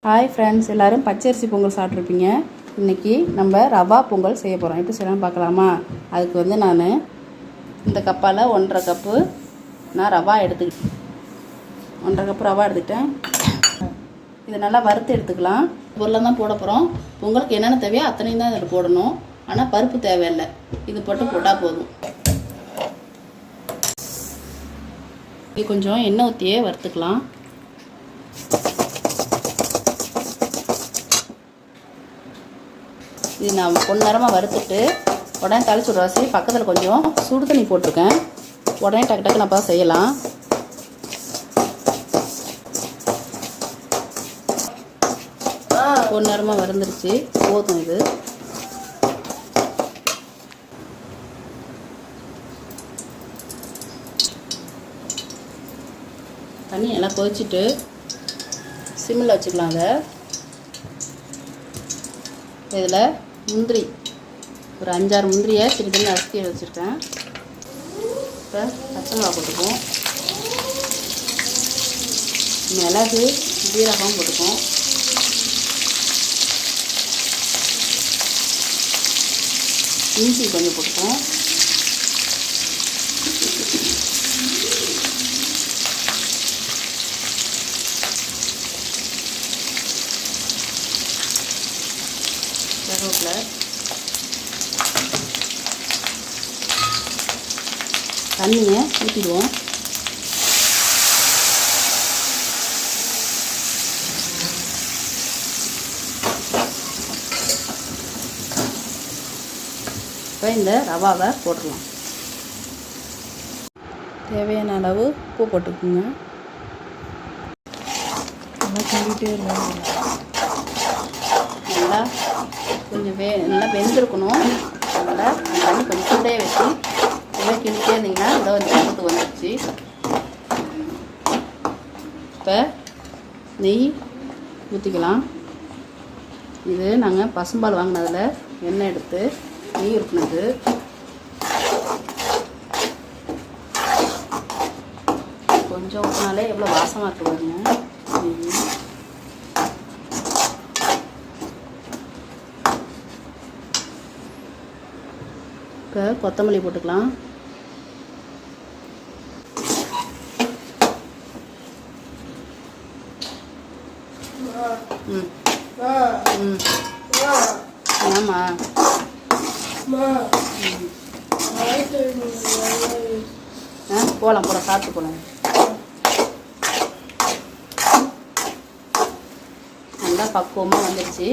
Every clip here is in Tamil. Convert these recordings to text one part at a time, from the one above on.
ஹாய் ஃப்ரெண்ட்ஸ், எல்லோரும் பச்சரிசி பொங்கல் சாப்பிட்ருப்பீங்க. இன்றைக்கி நம்ம ரவா பொங்கல் செய்ய போகிறோம். எப்படி செய்யலாம்னு பார்க்கலாமா? அதுக்கு நான் இந்த கப்பால் 1.5 கப்பு நான் ரவா எடுத்துக்கிட்டேன். 1.5 கப்பு ரவா எடுத்துக்கிட்டேன். இதை நல்லா வறுத்து எடுத்துக்கலாம். பொருளாக தான் போட போகிறோம். பொங்கலுக்கு என்னென்ன தேவையோ அத்தனையும் தான் இதில் போடணும். ஆனால் பருப்பு தேவையில்லை, இது போட்டால் போதும். இது கொஞ்சம் எண்ணெய் ஊற்றியே வறுத்துக்கலாம். இது நான் பொன்னரமாக வறுத்துட்டு உடனே தளிச்சு விடுவாசி பக்கத்தில் கொஞ்சம் சுடு தண்ணி போட்டிருக்கேன். உடனே டக்கு டக்கு நம்ம செய்யலாம். பொன்னரமாக வறுந்துருச்சு, போதும். இது தண்ணி நல்லா கொதிச்சுட்டு சிம்மில் வச்சுக்கலாம். அதை இதில் முந்திரி ஒரு 5-6 முந்திரியை சின்ன சின்ன அரிசி வச்சுருக்கேன். இப்போ பச்சை மிளகா போட்டுப்போம். மிளகு ஜீரகம் போட்டுப்போம். இஞ்சி கொஞ்சம் போட்டுப்போம். கருவேப்பிலை, தண்ணியை ஊற்றிடுவோம். இப்போ இந்த ரவாவை போட்டுடலாம். தேவையான அளவு உப்பு போட்டுக்குங்க. நல்லா கிண்டிகிட்டே இருங்க. நல்லா கொஞ்சம் நல்லா வெந்திருக்கணும். அதனால் தண்ணி கொஞ்சம் சூடே வச்சு எல்லாம் கிண்டிகிட்டே இருந்தீங்கன்னா இதை பக்கத்துக்கு வந்துடுச்சு. இப்போ நெய் ஊற்றிக்கலாம். இது நாங்கள் பசும்பால் வாங்கினதில் எண்ணெய் எடுத்து நெய் ஊற்றினது. கொஞ்சம் ஊற்றினாலே எவ்வளோ வாசமாக இருக்கு பாருங்க. இப்போ கொத்தமல்லி போட்டுக்கலாம். ஆமாம், போகலாம் சாப்பிட்டு போகலாம். நல்லா பக்குவமாக வந்துடுச்சு.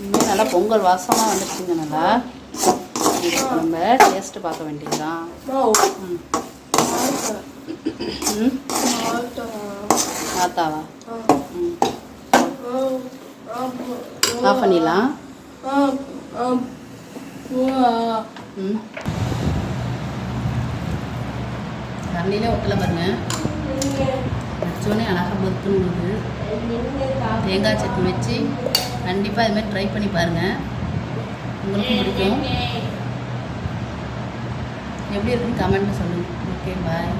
இனிமேல் நல்லா பொங்கல் வாசமாக வந்துடுச்சுங்க. நல்லா நம்ம டேஸ்ட்டு பார்க்க வேண்டியதுதான். ஆத்தாவா? ஆஃப் பண்ணிடலாம். தண்ணியிலே ஒட்டலை பாருங்க. வச்சோடனே அழகாக பொறுத்துன்னு தேங்காய் சட்னி வச்சு கண்டிப்பாக இதுமாதிரி ட்ரை பண்ணி பாருங்கள். உங்களுக்கும் பிடிக்கும். எப்படி இருக்குன்னு கமெண்ட்டில் சொல்லுங்கள். ஓகே, பாய்.